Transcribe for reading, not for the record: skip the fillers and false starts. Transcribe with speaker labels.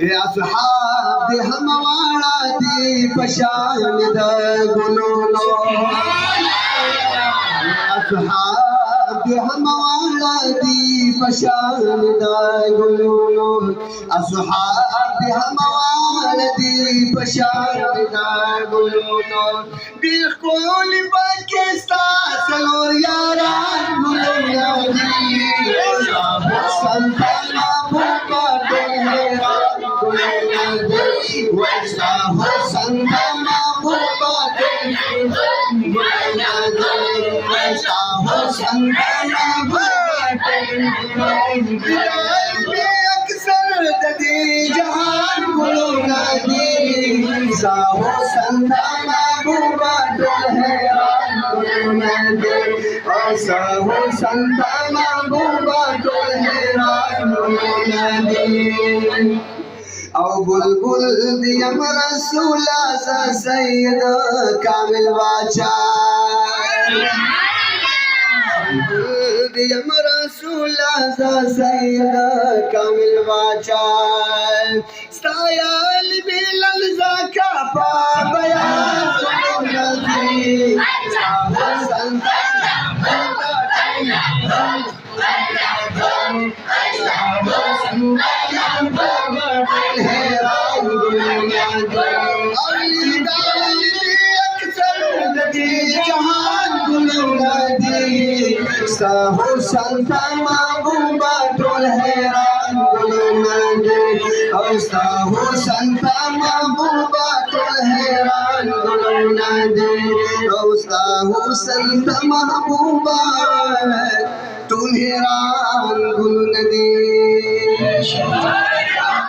Speaker 1: असहाब हमवाड़ा दी पशान द गुलूनो असहाब हमवाड़ा दी पशान द गुलूनो असहाब हमवाड़ा दी पशान द गुलूनो बिल्कुल पाकिस्तान सलोर यारा गुलूनो संतना भूखा तेरा वैसा हो संतना भूखा वैसा हो संतना भूखा अक्सर दे जहान गुलो नदी साहो संतना भूखा साहो संतना भूखा औ बुलबुल दियम रसूला सा सैयद कामिल वाचा दियम रसूला सा सैयद कामिल वाचा स्तायल बिलल ज़का पा बयान नदी संतना साहो संता महबूबा टोल हैरान गुलमंदे और साहो संता महबूबा टोल हैरान गुलमंदे और साहो संता महबूबा टोल हैरान गुलमंदे